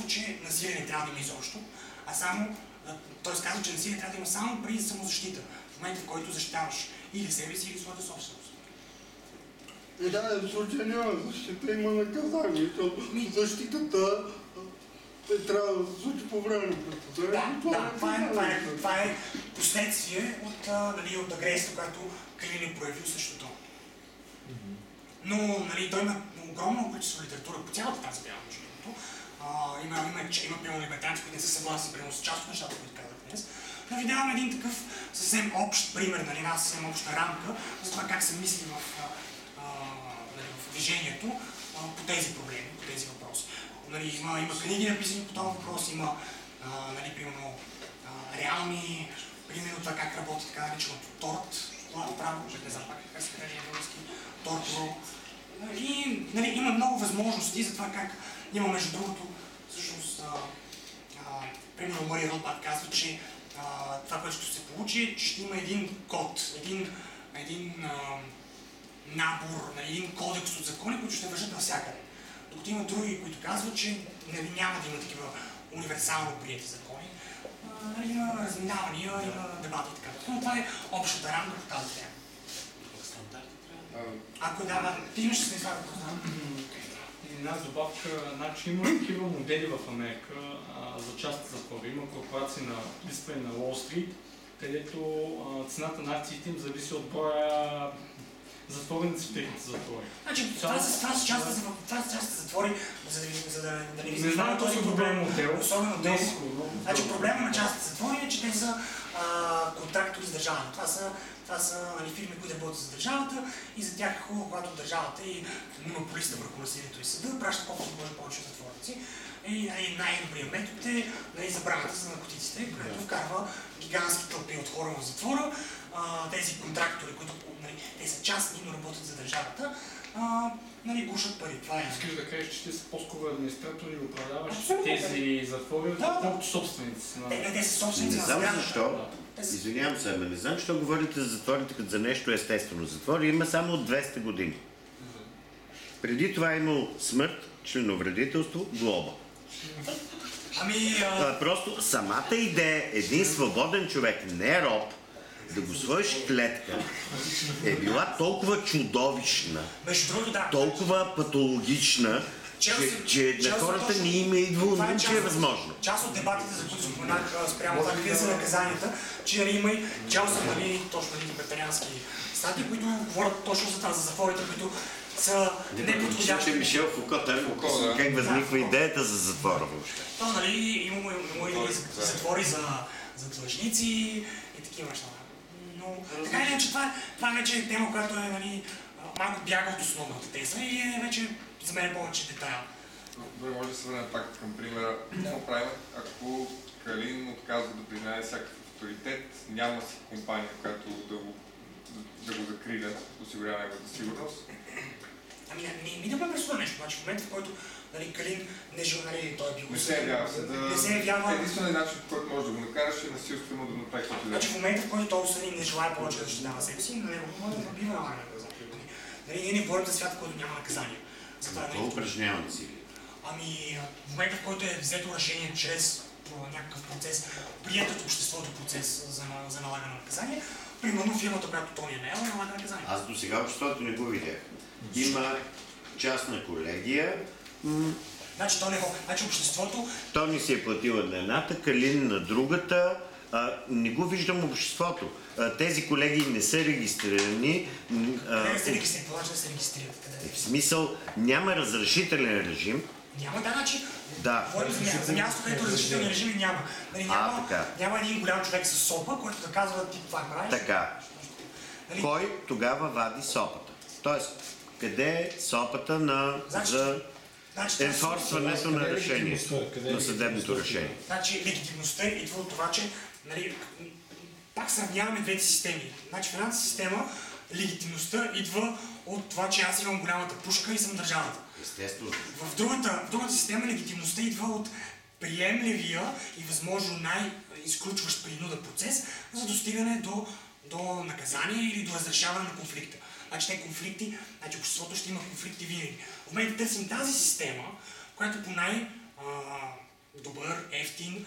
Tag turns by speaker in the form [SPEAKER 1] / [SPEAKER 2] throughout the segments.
[SPEAKER 1] казва, че насилие не трябва да има изобщо, а само, т.е. казва, че насилие трябва да има само при самозащита, в момента в който защитаваш или себе си, или своята собственост.
[SPEAKER 2] Да, в случая няма защита, има наказание, защото защитата трябва да се случи по време на престъплението.
[SPEAKER 1] Това е последствие от агресията, която Калин е проявил същото. Но той има огромно количество литература по цялата тази тема, между другото. Има примерно либертанци, които не са съгласни с част от нещата, които казах днес. Но ви давам един такъв съвсем общ пример, една съвсем обща рамка за това как се мисли в движението по тези проблеми, по тези въпроси. Има книги написани по този въпрос, има примерно реални примери от това как работи така нареченото торт, право, не знам как се каже на български, торт. И има много възможности за това как има, между другото, всъщност, примерно Мария Ротбат казва, че това, което ще се получи, е, че ще има един код, един набор, един кодекс от закони, които ще вържат навсякъде. Докато има други, които казват, че няма да има такива универсално приети закони. Има разминавания, има дебати и така. Но това е общата рамка по тази тема. Ако ти имаш да това да познавам.
[SPEAKER 3] Една добавка, значи има такива модели в Америка за частни затвори. Има корпорации на листване на Уолл Стрит, където цената на акциите им зависи от броя затвореници в техните затвори.
[SPEAKER 1] Значи, това са частни затвори, за да не
[SPEAKER 3] не знам този проблем модел.
[SPEAKER 1] Особено тези. Значи, проблема на частните затвори е, че те са контрактори с държавата. Това са фирми, които работят за държавата и за тях е хубаво, когато държавата и монополиста върху насилието и съда праща колкото може повече затворници. И най-добрият метод е забраната за наркотиците, която вкарва гигантски тълпи от хора в затвора. Тези контрактори, които те са частни, но работят за държавата, гушат пари. Това е.
[SPEAKER 3] Искаш да кажеш, че те са по-скоро администратори и управляващи тези затвори, колкото собственици.
[SPEAKER 1] Те са собственици на
[SPEAKER 4] сградата. Не знам защо. Извинявам се, не знам защо говорите за затворите като за нещо естествено. Затвори има само от 200 години. Преди това имало смърт, членовредителство, глоба. Просто самата идея, един свободен човек, не роб, да го сложиш в клетка, е била толкова чудовищна, толкова патологична, че на хората не им е идвало, че е възможно.
[SPEAKER 1] Част от дебатите, за които споменах спрямо това, какви са наказанията, че има и част от точно либертариански статии, които говорят точно за това, за затворите, които са неподходящи.
[SPEAKER 4] Че Мишел Фуко как възниква идеята за затвора въобще.
[SPEAKER 1] Има и затвори за длъжници и такива неща. Но така или иначе това вече е тема, която е малко бяга от основната теза и е вече за мен повече детайл.
[SPEAKER 5] Добре, може да се върнем пак към примера. Какво правим, ако Калин отказва да признае всякакъв авторитет, няма си компания, която да го закриля, осигурява неговата сигурност?
[SPEAKER 1] Не да ме пресува нещо, значи в момента, в който Калин той е бил...
[SPEAKER 5] Не се явява. Единственият начин, по който може да го накараш е насилствено да направи каквото и да е.
[SPEAKER 1] Значи в момента, в който той осъдим не желая повече да защитава себе си, на него може да бива налагане на наказание. Ние не говорим за свят, в който няма наказание.
[SPEAKER 4] Това упражнява насилие.
[SPEAKER 1] В момента, в който е взето решение чрез някакъв процес, прият от обществото процес за налагане на наказание, примерно фирмата, която той не е наела, налага наказание.
[SPEAKER 4] Аз до сега обществото не го видях. Има частна колегия.
[SPEAKER 1] Значи обществото...
[SPEAKER 4] Той не си е платил на едната, Калин на другата. Не го виждам обществото. Тези колеги не са регистрирани.
[SPEAKER 1] Не се регистрират, това да се регистрират.
[SPEAKER 4] В смисъл, няма разрешителен режим.
[SPEAKER 1] Няма, значи...
[SPEAKER 4] Да.
[SPEAKER 1] Говорим за място, където разрешителни режими няма. Няма един голям човек с сопа, който да казва ти това правиш.
[SPEAKER 4] Така. Кой тогава вади сопата? Тоест, къде е сопата за енфорсването на решението, на съдебното решение?
[SPEAKER 1] Значи легитимността идва от това, че пак сравняваме двете системи. Значи в едната система легитимността идва от това, че аз имам голямата пушка и съм държавата.
[SPEAKER 4] Естествено.
[SPEAKER 1] В другата система легитимността идва от приемливия и възможно най-изключващ принуда процес за достигане до наказание или до разрешаване на конфликта. Значи обществото ще има конфликти винаги. В момента търсим тази система, която по добър, ефтин,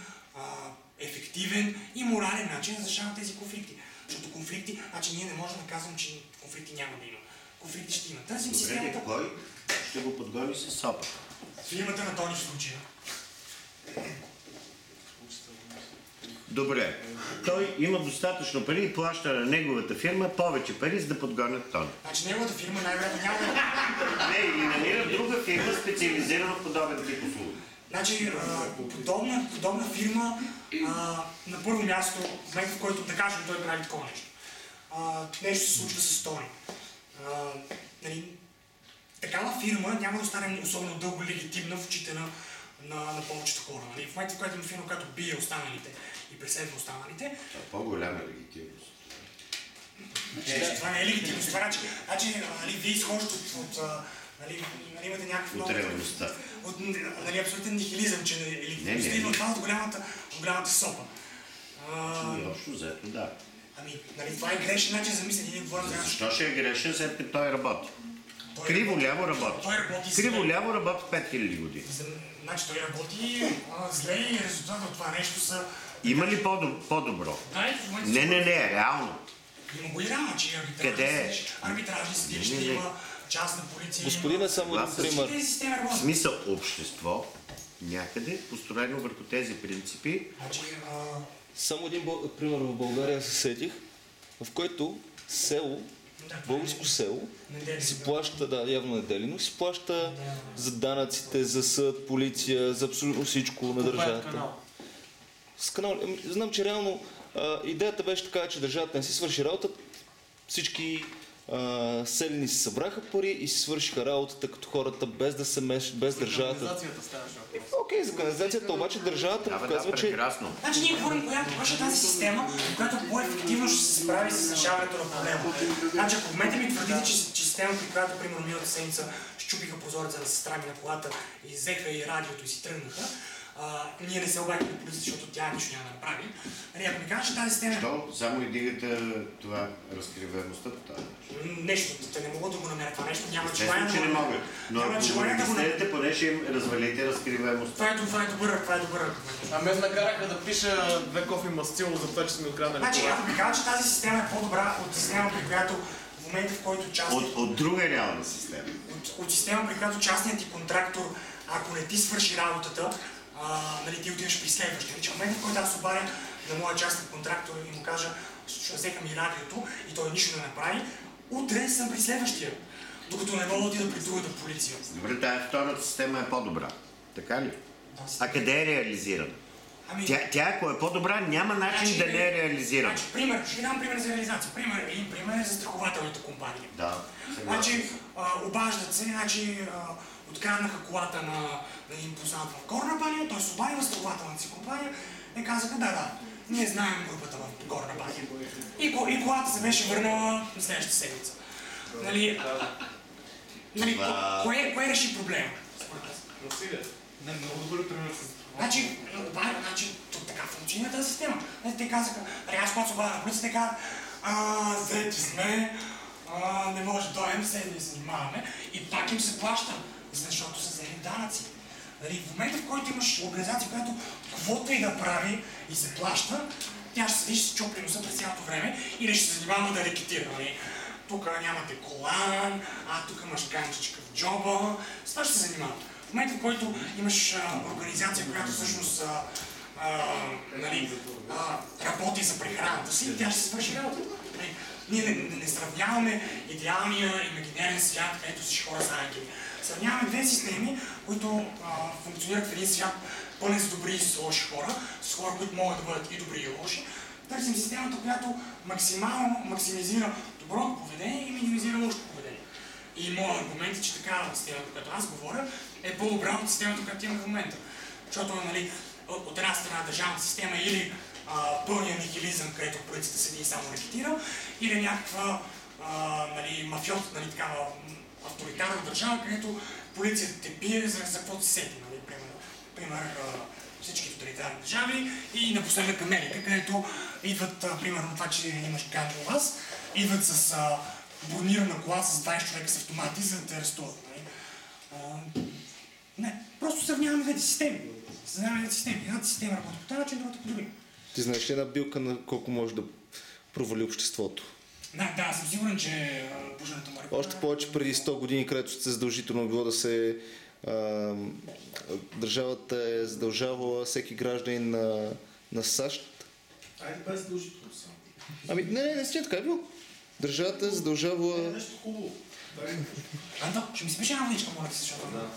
[SPEAKER 1] ефективен и морален начин да решава тези конфликти. Защото конфликти, значи ние не можем да казвам, че конфликти няма да има. Конфликти ще има. Търсим системата.
[SPEAKER 4] Кой ще го подгони с сопа?
[SPEAKER 1] Фирмата на Тони в случая.
[SPEAKER 4] Добре. Той има достатъчно пари и плаща на неговата фирма повече пари, за да подгонят Тони.
[SPEAKER 1] Значи неговата фирма най-вероятно няма да...
[SPEAKER 4] Не, или намира друга фирма, специализирана в подобен тип услуги.
[SPEAKER 1] Значи, подобна фирма, на първо място, в момента в който, да кажем, той прави такова нещо. Нещо се случва с Тони. Нали, такава фирма няма да остане особено дълго легитимна в очите на повечето хора. Нали? В момента, в който има фирма, която бие останалите и преследва останалите...
[SPEAKER 4] По-голяма легитимност.
[SPEAKER 1] Това не е легитимност. Това значи, вие изхождате от имате някакъв много...
[SPEAKER 4] От реалността.
[SPEAKER 1] От абсолютен нихилизъм, че легитимността идва това от голямата сопа.
[SPEAKER 4] Общо взето, да.
[SPEAKER 1] Това е грешен начин за мислене.
[SPEAKER 4] Защо ще е грешен, след като той работи? Криво-ляво работи. Криво-ляво работи 5000 години.
[SPEAKER 1] Значи той работи зле и резултатът от това нещо са...
[SPEAKER 4] Има ли по-добро? Не, реално.
[SPEAKER 1] Има го и реално, че арбитражни съдилища има, частна полиция.
[SPEAKER 6] Господине, само един пример.
[SPEAKER 4] В смисъл общество, някъде, построено върху тези принципи.
[SPEAKER 6] Само един пример в България се сетих, в който село, българско село, си плаща, да, явно неделино, си плаща за данъците, за съд, полиция, за абсолютно всичко на държавата. С канал. Знам, че реално идеята беше така, че държавата не си свърши работа, всички селени си събраха пари и си свършиха работата като хората, без да се мешат, без държавата.
[SPEAKER 3] Организацията ставаше въпрос.
[SPEAKER 6] Окей, за канализацията, обаче държавата показва, че...
[SPEAKER 1] Значи ние говорим коя е тази система, която по-ефективно ще се справи с решаването на проблема. Значи ако в момента ми твърдите, че система, при която примерно миналата седмица щупиха прозореца на сестра ми на колата и взеха и радиото и си тръгнаха, ние не се обадихме на полицията, защото тя нищо няма да направи. Ако ми кажеш, че тази система...
[SPEAKER 4] Защо? Само и дигате това разкриваемостта по тази нещо?
[SPEAKER 1] Нещо, те не могат да го намерят това нещо, нямат
[SPEAKER 4] желание да го намерят. Но ако го регистрирате, поне ще им развалите разкриваемостта.
[SPEAKER 1] Това е добър.
[SPEAKER 3] Мен накараха да пиша 2 кофи мастило за това, че сме откраднали.
[SPEAKER 1] Значи, ако ми кажа, че тази система е по-добра от система, при която в момента, в който частният...
[SPEAKER 4] От друга реална система.
[SPEAKER 1] От система, при която частният ти контрактор, ако не ти свърши работата, ти отиваш при следващия. В момента, в който аз обаря на моя частен контрактор и му кажа, ще взеха ми радиото и той нищо не направи, утре съм при следващия, докато не мога да отида при другата полиция.
[SPEAKER 4] Добре, тая втората система е по-добра. Така ли? А къде е реализирана? Тя, ако е по-добра, няма начин да не е реализирана.
[SPEAKER 1] Ще дам пример за реализация. Един пример е за застрахователните компании.
[SPEAKER 4] Да.
[SPEAKER 1] Обаждат се, откраднаха колата на един познат в Горна баня, той се обади в застрахователната си компания и казаха, да, ние знаем групата в Горна баня. И колата се беше върнала на следващата седмица. Кое реши проблема?
[SPEAKER 3] Не, много добър пример с това.
[SPEAKER 1] Значи, така функционира тази система. Те казаха, аз когато се обадя на полицията, те казаха, заети сме, не може да дойдем, седни се занимаваме и пак им се плаща, защото са взели данъци. В момента, в който имаш организация, която каквото и да прави и се плаща, тя ще седи, ще се чопли носа през цялото време или ще се занимава да рекетира. Тук нямате колан, тук имаш ганчичка в джоба, с това ще се занимава. В момента, в който имаш организация, която всъщност работи за прехраната си, тя ще се свърши работата. Ние не сравняваме идеалния имагинерен свят, където всички хора са ангели. Сравняваме две системи, които функционират в един свят пълен с добри и с лоши хора, с хора, които могат да бъдат и добри и лоши. Търсим системата, която максимално максимизира доброто поведение и минимизира лошото поведение. И моят аргумент е, че такава системата, която аз говоря, е по-добра от системата, която имам в момента. Защото от една страна държавната система или пълния нихилизъм, където полицията седи и само рекетира, или някаква такава авторитарна държава, където полицията те бие за каквото се сети. Пример, всички тоталитарни държави и напоследък Америка, където идват, примерно това, че имаш ганджа у вас, идват с бронирана кола с 20 човека с автомати, за да те арестуват. Не, просто сравняваме двете системи. създаваме двете системи. Едната система работи по този начин, другата по други.
[SPEAKER 6] Ти знаеш ли една билка на колко може да провали обществото?
[SPEAKER 1] Да, съм сигурен, че пушенето марихуана...
[SPEAKER 6] Още повече преди 100 години, където се задължително било да се... държавата е задължавала всеки гражданин на САЩ.
[SPEAKER 7] Айде без задължително само.
[SPEAKER 6] Ами не си така е било. Държавата е задължавала...
[SPEAKER 7] Не е нещо хубаво.
[SPEAKER 1] Антон, ще ми си пише една водичка, моля ти се, защото...
[SPEAKER 7] Да.